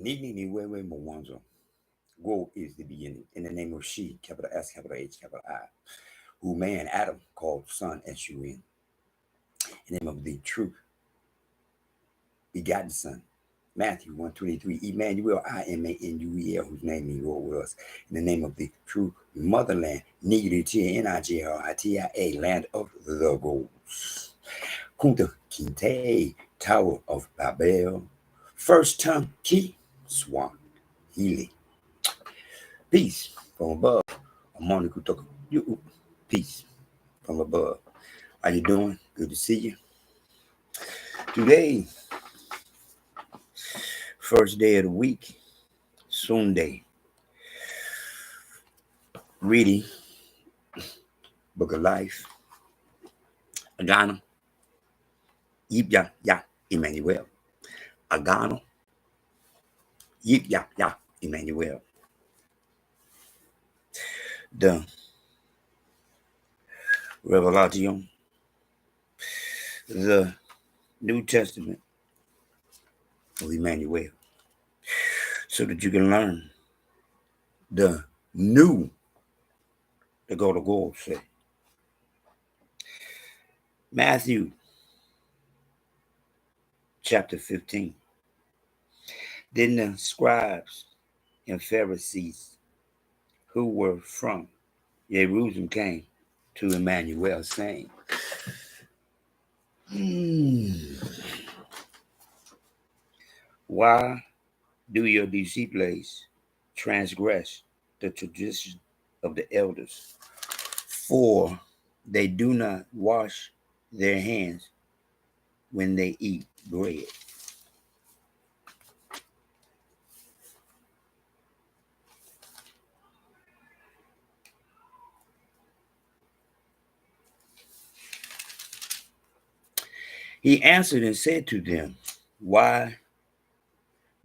Nini wewe mwanzo. Go is the beginning. In the name of she, capital S, capital H, capital I, who man Adam called son S-U-N. In the name of the truth, begotten son. Matthew 1:23, Emmanuel, Imanuel, whose name is Lord with us. In the name of the true motherland, Nigeritia, land of the goals. Kunta Kinte, Tower of Babel. First tongue key, Swan, Healy. Peace from above. Amoni Kutoka. Peace from above. How you doing? Good to see you. Today, first day of the week, Sunday. Reading Book of Life. Agano. Jipya, Imanuel. Agano. Jipya, Imanuel. The Revelation. The New Testament of Emmanuel, so that you can learn the new, the God of gold say. Matthew chapter 15. Then the scribes and Pharisees who were from Jerusalem came to Emmanuel, saying, Why do your disciples transgress the tradition of the elders? For they do not wash their hands when they eat bread. He answered and said to them, Why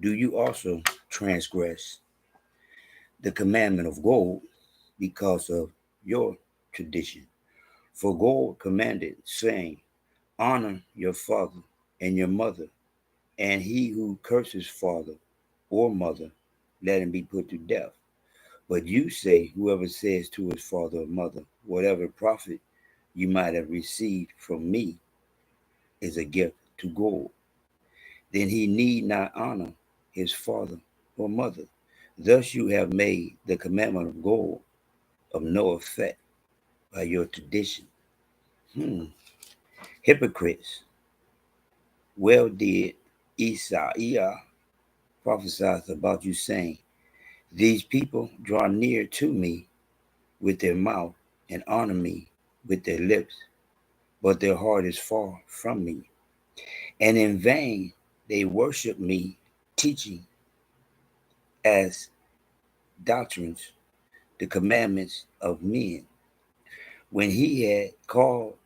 do you also transgress the commandment of God because of your tradition? For God commanded, saying, Honor your father and your mother, and he who curses father or mother, let him be put to death. But you say, whoever says to his father or mother, whatever profit you might have received from me is a gift to God, then he need not honor his father or mother. Thus you have made the commandment of God of no effect by your tradition. Hypocrites, well did Isaiah prophesy about you, saying, These people draw near to me with their mouth and honor me with their lips, but their heart is far from me. And in vain they worship me, teaching as doctrines the commandments of men. When he had called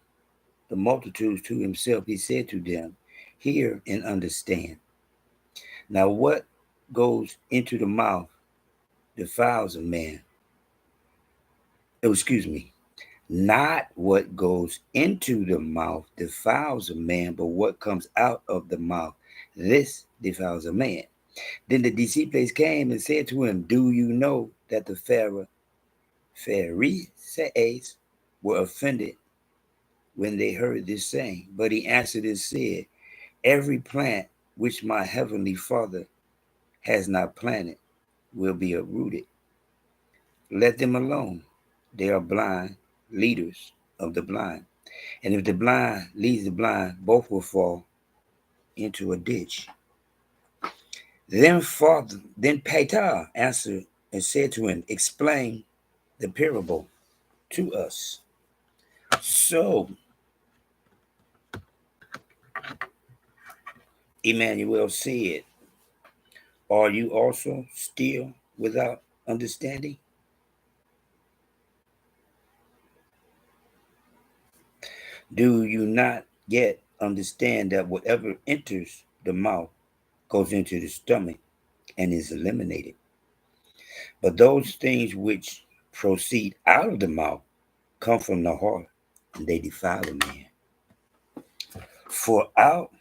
the multitudes to himself, he said to them, Hear and understand. Now what goes into the mouth defiles a man. Not what goes into the mouth defiles a man, but what comes out of the mouth, this defiles a man. Then the disciples came and said to him, Do you know that the Pharisees were offended when they heard this saying? But he answered and said, Every plant which my heavenly Father has not planted will be uprooted. Let them alone. They are blind leaders of the blind. And if the blind leads the blind, both will fall into a ditch. Then Peter answered and said to him, Explain the parable to us. So Emmanuel said, Are you also still without understanding? Do you not yet understand that whatever enters the mouth goes into the stomach and is eliminated? But those things which proceed out of the mouth come from the heart, and they defile a man. For out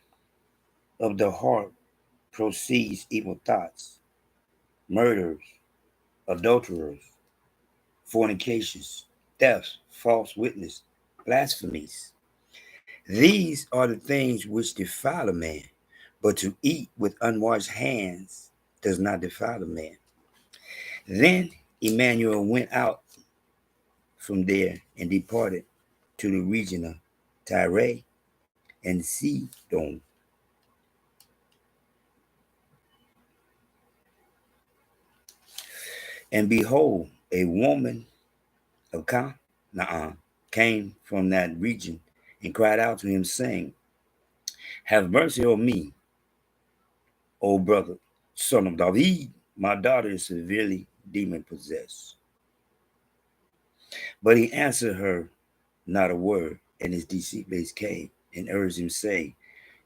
of the heart proceeds evil thoughts, murderers, adulterers, fornications, thefts, false witness, blasphemies. These are the things which defile a man, but to eat with unwashed hands does not defile a man. Then Emmanuel went out from there and departed to the region of Tyre and Sidon. And behold, a woman of Canaan came from that region and cried out to him, saying, Have mercy on me, O brother, son of David. My daughter is severely demon possessed. But he answered her not a word, and his disciples came and urged him, saying,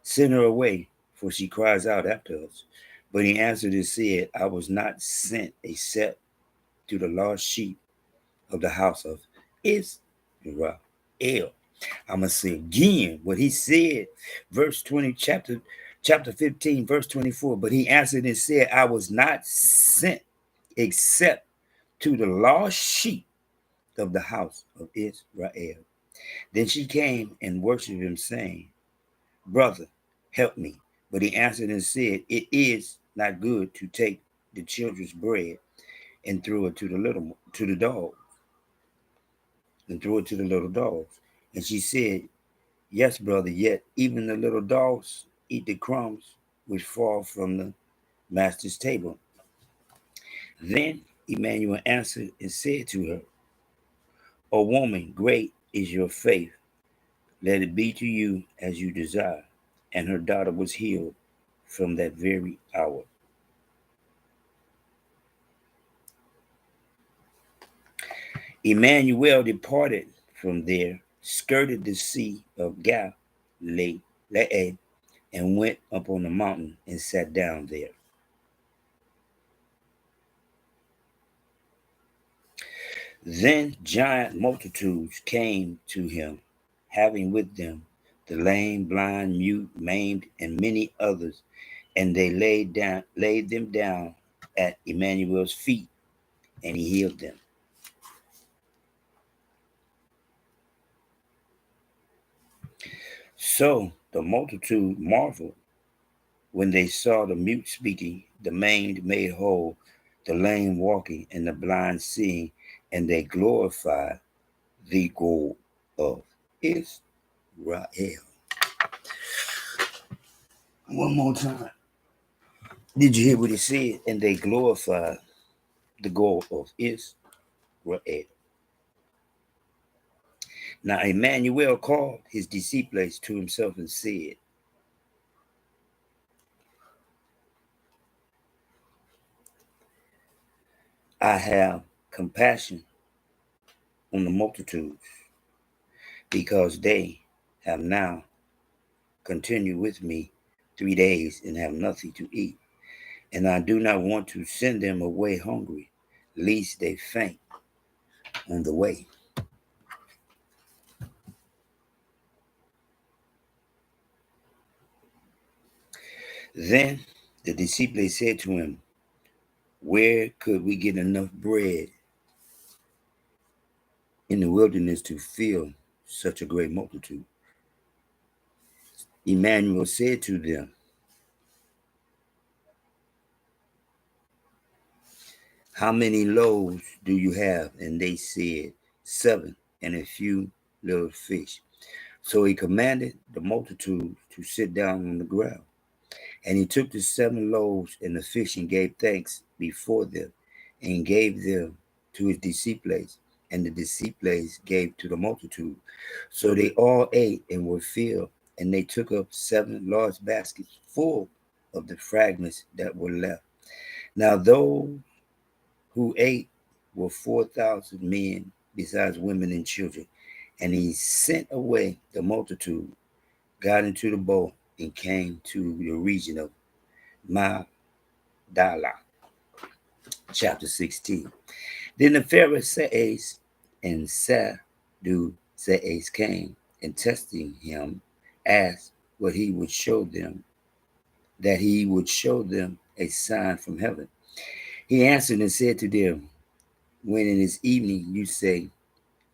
Send her away, for she cries out after us. But he answered and said, I was not sent except to the lost sheep of the house of Israel. I'm going to say again what he said, verse 20, chapter 15, verse 24. But he answered and said, I was not sent except to the lost sheep of the house of Israel. Then she came and worshipped him, saying, Brother, help me. But he answered and said, It is not good to take the children's bread and throw it to the dogs. And threw it to the little dogs. And she said, Yes, brother, yet even the little dogs eat the crumbs which fall from the master's table. Then Emmanuel answered and said to her, O woman, great is your faith. Let it be to you as you desire. And her daughter was healed from that very hour. Emmanuel departed from there, skirted the sea of Galilee, and went up on the mountain and sat down there. Then giant multitudes came to him, having with them the lame, blind, mute, maimed, and many others, and they laid them down at Emmanuel's feet, and he healed them. So the multitude marveled when they saw the mute speaking, the maimed made whole, the lame walking, and the blind seeing, and they glorified the God of Israel. One more time. Did you hear what he said? And they glorified the God of Israel. Now Emmanuel called his disciples to himself and said, I have compassion on the multitudes, because they have now continued with me 3 days and have nothing to eat. And I do not want to send them away hungry, lest they faint on the way. Then the disciples said to him, Where could we get enough bread in the wilderness to fill such a great multitude? Emmanuel said to them, How many loaves do you have? And they said, 7, and a few little fish. So he commanded the multitude to sit down on the ground. And he took the 7 loaves and the fish and gave thanks before them, and gave them to his disciples, and the disciples gave to the multitude. So they all ate and were filled, and they took up 7 large baskets full of the fragments that were left. Now those who ate were 4,000 men, besides women and children. And he sent away the multitude, got into the boat, and came to the region of Magdala. Chapter 16. Then the Pharisees and Sadducees came, and testing him, asked what he would show them, that he would show them a sign from heaven. He answered and said to them, when in this evening you say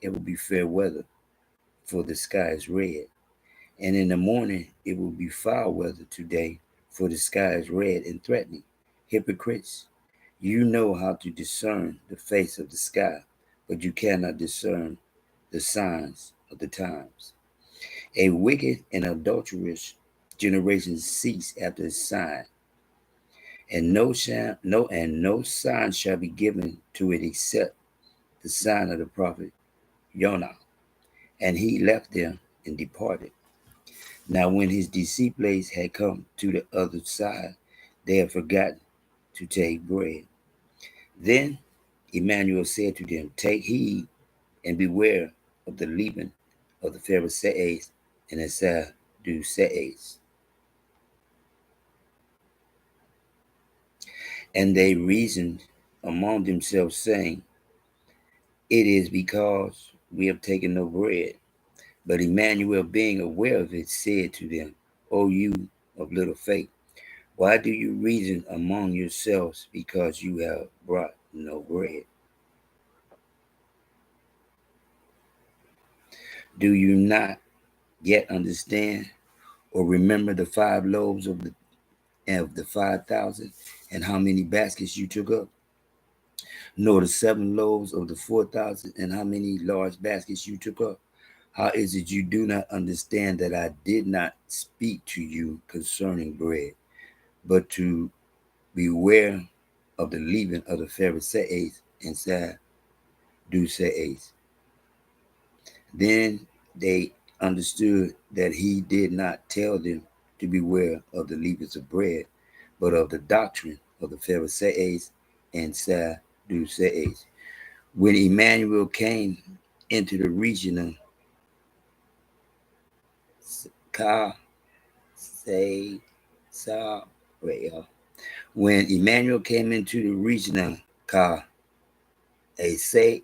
it will be fair weather, for the sky is red, and in the morning it will be foul weather today, for the sky is red and threatening. Hypocrites, you know how to discern the face of the sky, but you cannot discern the signs of the times. A wicked and adulterous generation cease after his sign, and no sign shall be given to it except the sign of the prophet Jonah. And he left them and departed. Now when his disciples had come to the other side, they had forgotten to take bread. Then Emmanuel said to them, take heed and beware of the leaven of the Pharisees and the Sadducees. And they reasoned among themselves, saying, it is because we have taken no bread. But Emmanuel, being aware of it, said to them, O you of little faith, why do you reason among yourselves because you have brought no bread? Do you not yet understand or remember the 5 loaves of the 5,000 and how many baskets you took up? Nor the 7 loaves of the 4,000 and how many large baskets you took up? How is it you do not understand that I did not speak to you concerning bread, but to beware of the leaven of the Pharisees and Sadducees? Then they understood that he did not tell them to beware of the leavens of bread, but of the doctrine of the Pharisees and Sadducees. When Emmanuel came into the region of Caesarea, when Emmanuel came into the region of Caesarea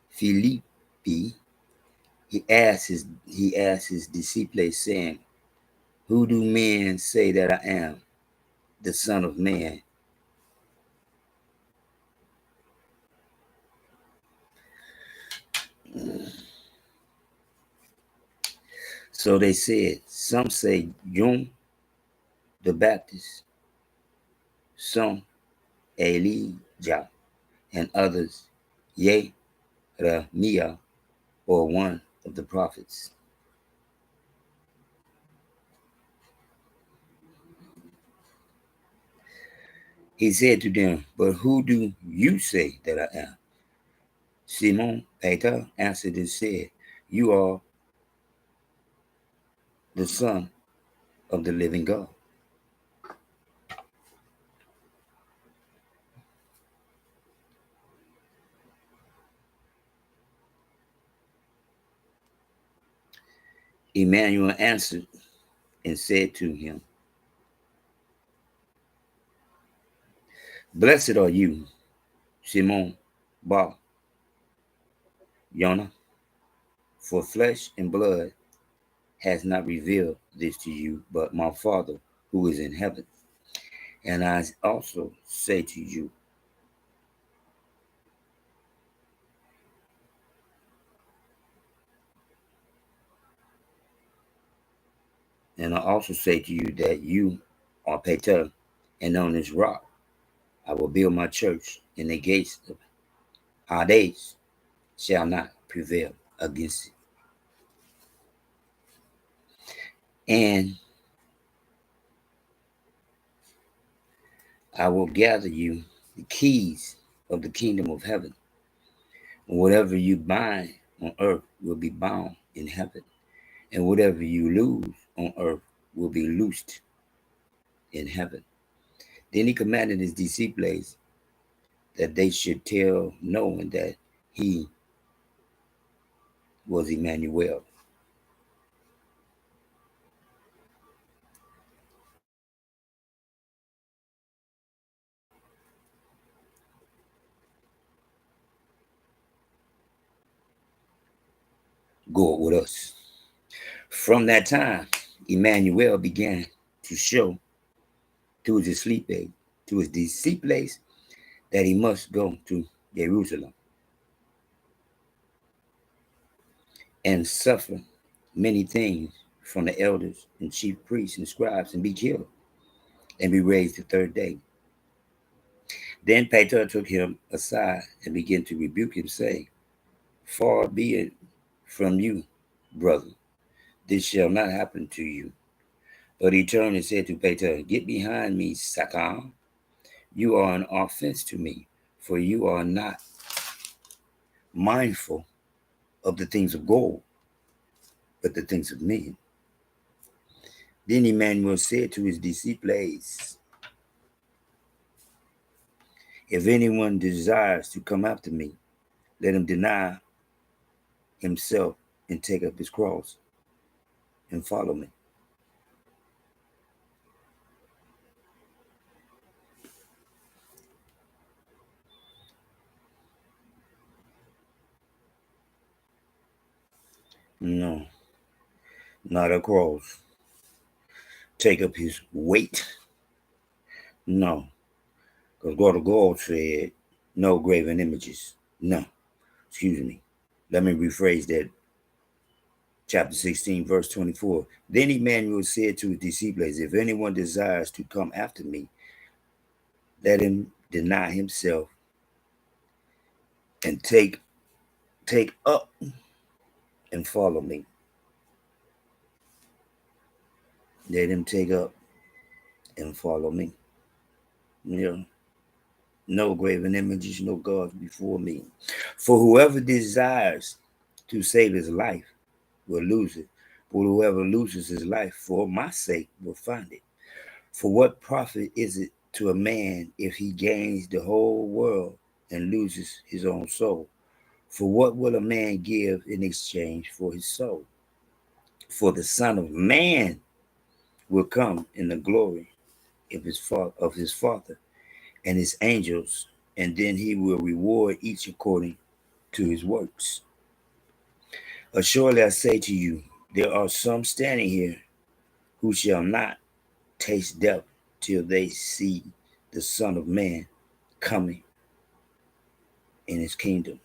Philippi, he asked his disciples, saying, who do men say that I am, the Son of Man? So they said, some say John the Baptist, some Elijah, and others Jeremiah, or one of the prophets. He said to them, but who do you say that I am? Simon Peter answered and said, you are the Son of the living God. Emmanuel answered and said to him, blessed are you, Simon Bar Jonah, for flesh and blood has not revealed this to you, but my Father who is in heaven. And I also say to you, that you are Peter, and on this rock I will build my church, and the gates of Hades shall not prevail against it. And I will gather you the keys of the kingdom of heaven. And whatever you bind on earth will be bound in heaven, and whatever you loose on earth will be loosed in heaven. Then he commanded his disciples that they should tell no one that he was Emmanuel. God with us. From that time, Emmanuel began to show through his sleep aid to his disciples that he must go to Jerusalem and suffer many things from the elders and chief priests and scribes, and be killed and be raised the third day. Then Peter took him aside and began to rebuke him, saying, Far be it from you, brother, this shall not happen to you. But he turned and said to Peter, Get behind me, Satan. You are an offense to me, for you are not mindful of the things of God, but the things of men. Then Emmanuel said to his disciples, If anyone desires to come after me, let him deny himself and take up his cross and follow me. No, not a cross. Take up his weight. No, because God said, no graven images. No, excuse me. Let me rephrase that. Chapter 16, verse 24. Then Emmanuel said to his disciples, If anyone desires to come after me, let him deny himself and take up and follow me. Let him take up and follow me. No graven images, no gods before me. For whoever desires to save his life will lose it. But whoever loses his life for my sake will find it. For what profit is it to a man if he gains the whole world and loses his own soul? For what will a man give in exchange for his soul? For the Son of Man will come in the glory of his Father and his angels, and then he will reward each according to his works. Surely I say to you, there are some standing here who shall not taste death till they see the Son of Man coming in his kingdom.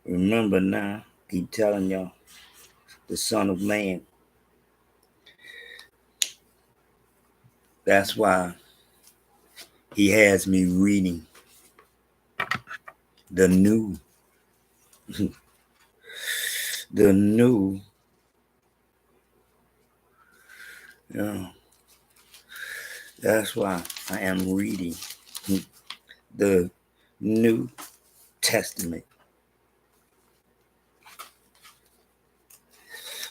Remember now, keep telling y'all, the Son of Man. That's why he has me reading the new that's why I am reading the New Testament,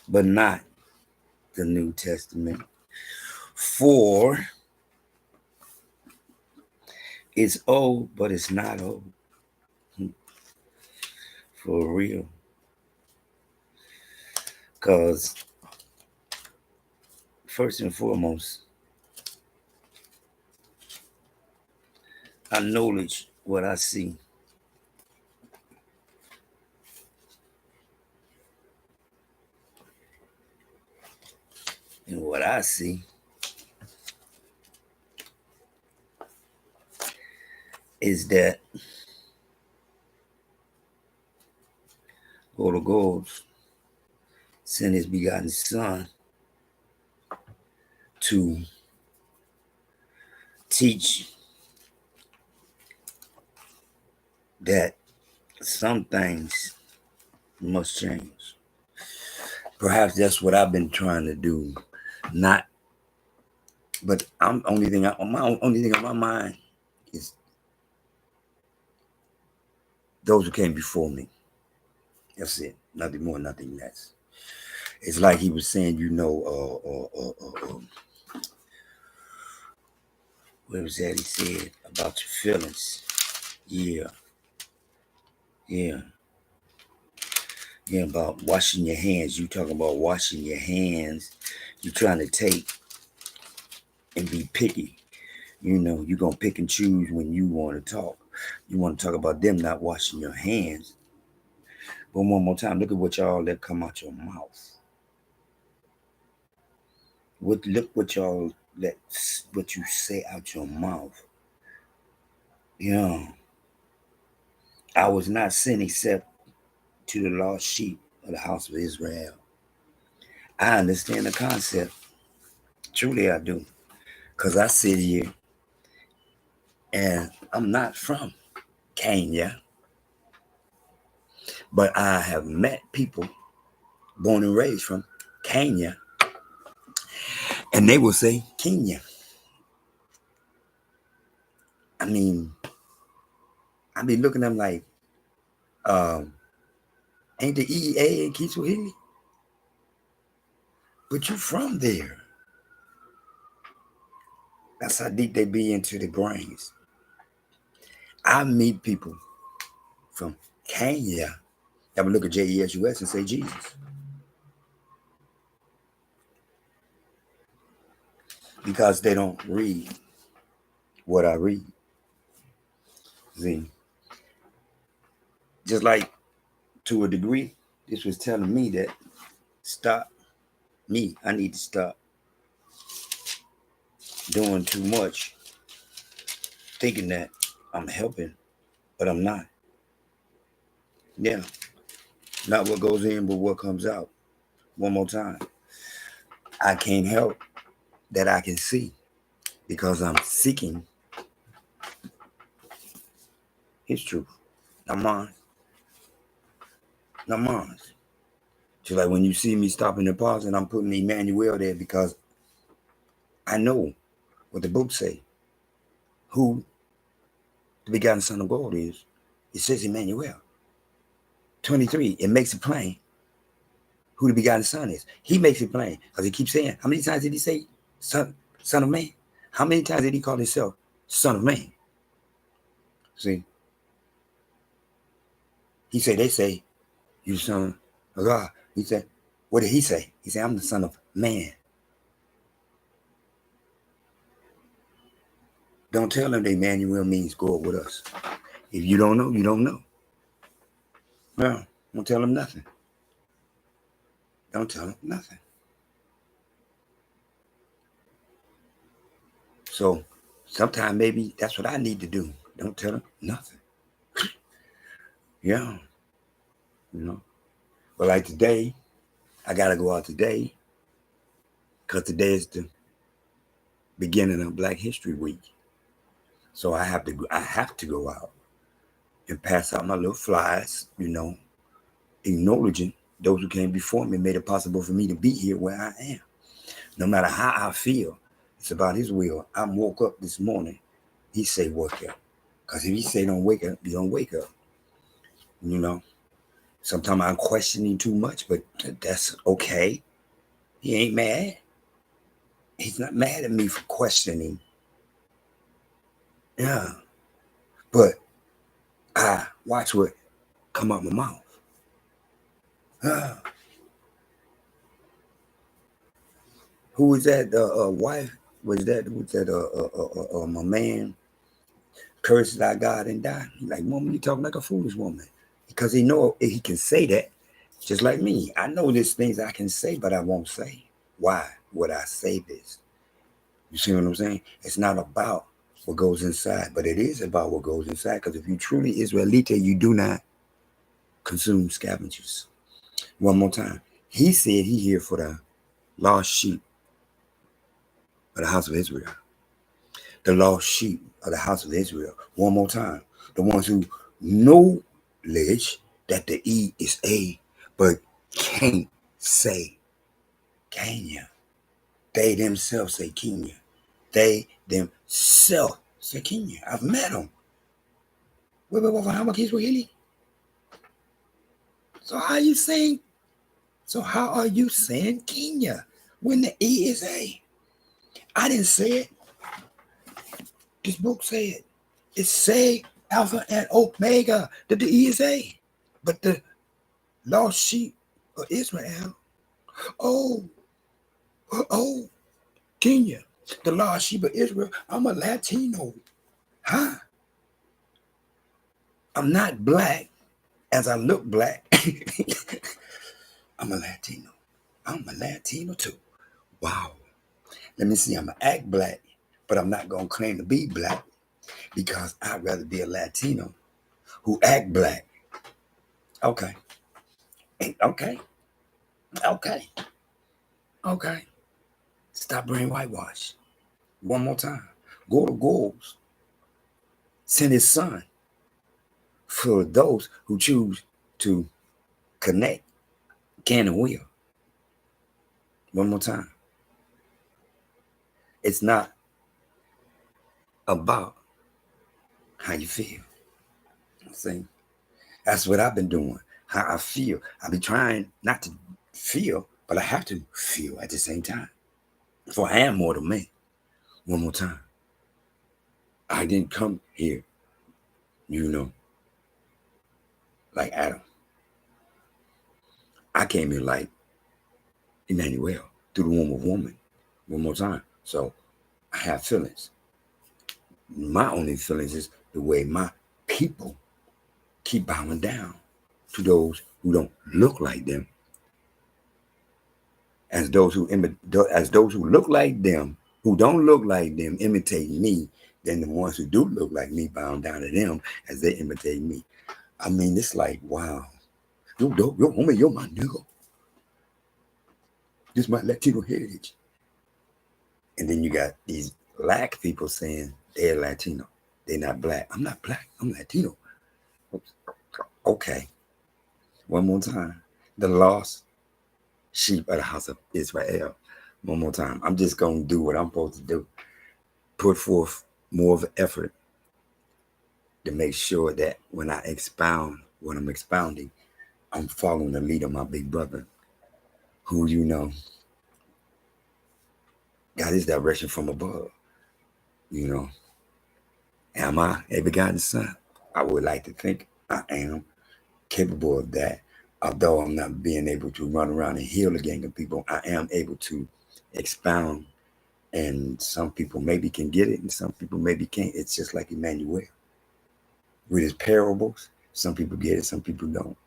but not the New Testament. For it's old, but it's not old. For real. Because first and foremost, I acknowledge what I see. And what I see is that God sent his begotten Son to teach that some things must change. Perhaps that's what I've been trying to do. But my only thing on my mind is those who came before me. That's it. Nothing more, nothing less. It's like he was saying, where was that he said about your feelings? Yeah, about washing your hands. You talking about washing your hands. You're trying to take and be picky. You're going to pick and choose when you want to talk. You want to talk about them not washing your hands. But one more time, look at what y'all let come out your mouth. Look what y'all what you say out your mouth. You know, I was not sent except to the lost sheep of the house of Israel. I understand the concept. Truly I do. Because I sit here and I'm not from Kenya, but I have met people born and raised from Kenya, and they will say Kenya. I mean, I be looking at them like, ain't the EA in Kiswahili? But you from there. That's how deep they be into the brains. I meet people from Kenya that would look at JESUS and say Jesus. Because they don't read what I read. See, just like to a degree, this was telling me that I need to stop doing too much, thinking that I'm helping, but I'm not. Yeah, not what goes in, but what comes out. One more time. I can't help that I can see because I'm seeking his truth. Not mine. Not mine. Just like when you see me stopping the pause and I'm putting Emmanuel there because I know what the book say. Who the begotten Son of God is. It says Emmanuel. 23, it makes it plain who the begotten Son is. He makes it plain because he keeps saying, how many times did he say son of man? How many times did he call himself Son of Man? See? They say, you son of God. He said, what did he say? He said, I'm the Son of Man. Don't tell them that Emmanuel means God with us. If you don't know, you don't know. No, don't tell them nothing. Don't tell them nothing. So sometimes maybe that's what I need to do. Don't tell them nothing. Yeah. You know. But like today, I gotta go out today because today is the beginning of Black History Week. So I have to go out and pass out my little flyers, acknowledging those who came before me, made it possible for me to be here where I am. No matter how I feel, it's about his will. I woke up this morning, he say wake up. Because if he say don't wake up, you don't wake up. Sometimes I'm questioning too much, but that's okay. He ain't mad. He's not mad at me for questioning. Yeah. But I watch what come out my mouth. Who was that? Wife? Was that my man? Curse thy God and die. He's like, woman, you talking like a foolish woman. Because he know he can say that, just like me. I know there's things I can say, but I won't say. Why would I say this? You see what I'm saying? It's not about what goes inside, but it is about what goes inside. Because if you truly Israelite, you do not consume scavengers. One more time. He said he here for the lost sheep of the house of Israel. The lost sheep of the house of Israel. One more time. The ones who knowledge that the E is A, but can't say Kenya. They themselves say Kenya. They themselves say Kenya. I've met them. Wait, how much is Swahili? So how are you saying Kenya when the E is A? I didn't say it. This book said it. It say Alpha and Omega, that the E is A. But the lost sheep of Israel, oh, Kenya, the lost sheep of Israel, I'm a Latino. Huh? I'm not black as I look black. I'm a Latino. I'm a Latino too. Wow. Let me see, I'm going to act black, but I'm not going to claim to be black because I'd rather be a Latino who act black. Okay. Okay. Okay. Okay. Stop bringing whitewash. One more time. Go to goals. Send his son for those who choose to connect, can and will. One more time. It's not about how you feel. See, that's what I've been doing. How I feel. I've been trying not to feel, but I have to feel at the same time. For I am more than man. One more time. I didn't come here, like Adam. I came here like Emmanuel through the womb of woman. One more time. So I have feelings. My only feelings is the way my people keep bowing down to those who don't look like them. As those who look like them, who don't look like them, imitate me, then the ones who do look like me bow down to them as they imitate me. I mean, it's like, wow. You're my nigga. This is my Latino heritage. And then you got these black people saying they're Latino. They're not black. I'm not black. I'm Latino. Okay. One more time. The lost sheep of the house of Israel. One more time. I'm just going to do what I'm supposed to do. Put forth more of an effort to make sure that when I expound what I'm expounding, I'm following the lead of my big brother, who got his direction from above. Am I a begotten son? I would like to think I am capable of that. Although I'm not being able to run around and heal a gang of people, I am able to expound. And some people maybe can get it and some people maybe can't. It's just like Emmanuel. With his parables, some people get it, some people don't.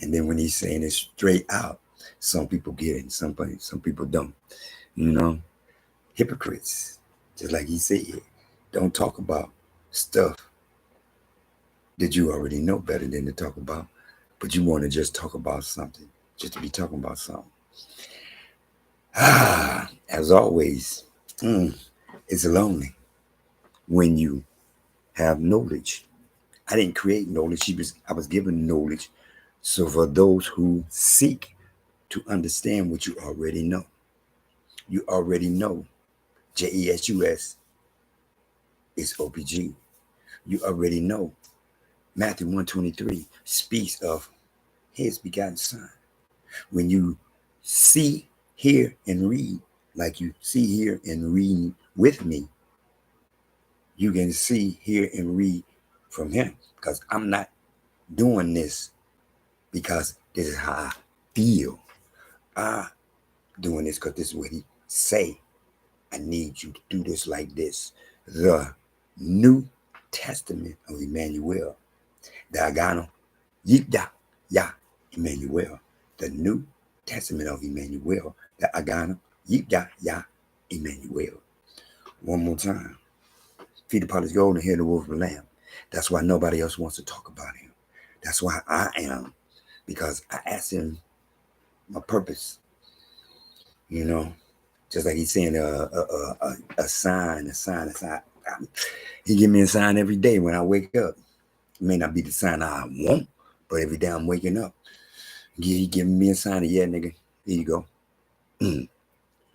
And then when he's saying it straight out, some people get it and some people don't. Hypocrites, just like he said, don't talk about stuff that you already know better than to talk about, but you want to just talk about something, just to be talking about something. As always, it's lonely when you have knowledge. I didn't create knowledge. I was given knowledge. So for those who seek to understand what you already know, JESUS is OPG. You already know Matthew 1:23 speaks of his begotten son. When you see, hear, and read, like you see, hear, and read with me, you can see, hear, and read from him. Because I'm not doing this because this is how I feel. I'm doing this because this is what he say. I need you to do this like this. The New Testament of Emmanuel. The Agano, Jipya, Emmanuel. The New Testament of Emmanuel. The Agano, Jipya, Emmanuel. One more time. Feed the potter's gold and hear the wolf of the lamb. That's why nobody else wants to talk about him. That's why I am. Because I asked him my purpose. Just like he's saying a sign. He give me a sign every day when I wake up. It may not be the sign I want, but every day I'm waking up, he giving me a sign of, yeah, nigga, here you go.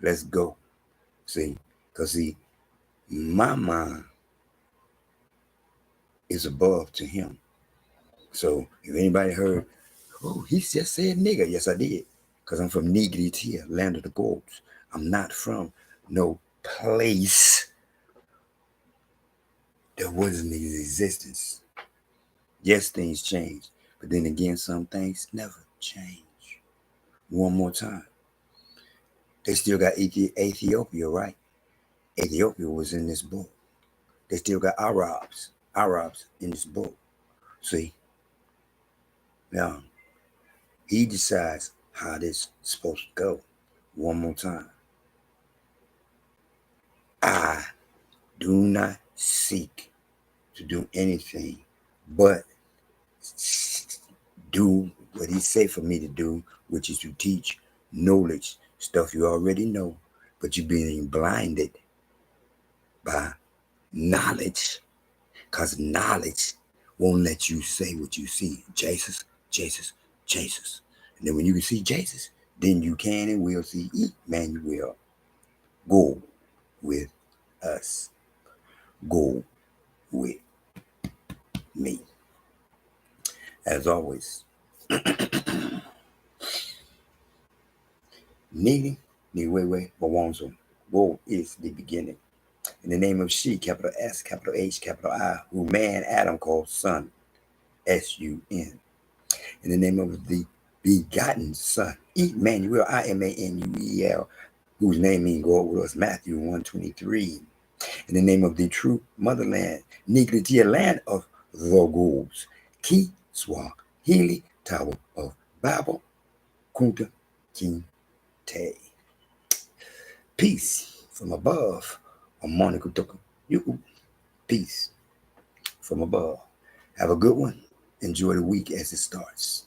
Let's go. Because my mind is above to him. So if anybody heard, oh, he just said nigga. Yes, I did. Because I'm from Nigritia, land of the goats. I'm not from no place that wasn't in existence. Yes, things change. But then again, some things never change. One more time. They still got Ethiopia, right? Ethiopia was in this book. They still got Arabs in this book. See? Now, he decides how this is supposed to go. One more time. I do not seek to do anything but do what he said for me to do, which is to teach knowledge, stuff you already know, but you're being blinded by knowledge, because knowledge won't let you say what you see. Jesus, Jesus, Jesus. And then when you can see Jesus, then you can and will see Emmanuel. Go with us. Go with me. As always, Nini, Niwewe, Bawanzo. Go is the beginning. In the name of she, capital S, capital H, capital I, who man Adam called son, S-U-N. In the name of the begotten Son, Emmanuel, I-M-A-N-U-E-L, whose name means God with us, Matthew 1:23. In the name of the true motherland, Nigritia, land of the goals, Ki Swahili, Tower of Babel, Kunta Kinte. Peace from above, Amani Kutoka. You peace from above. Have a good one. Enjoy the week as it starts.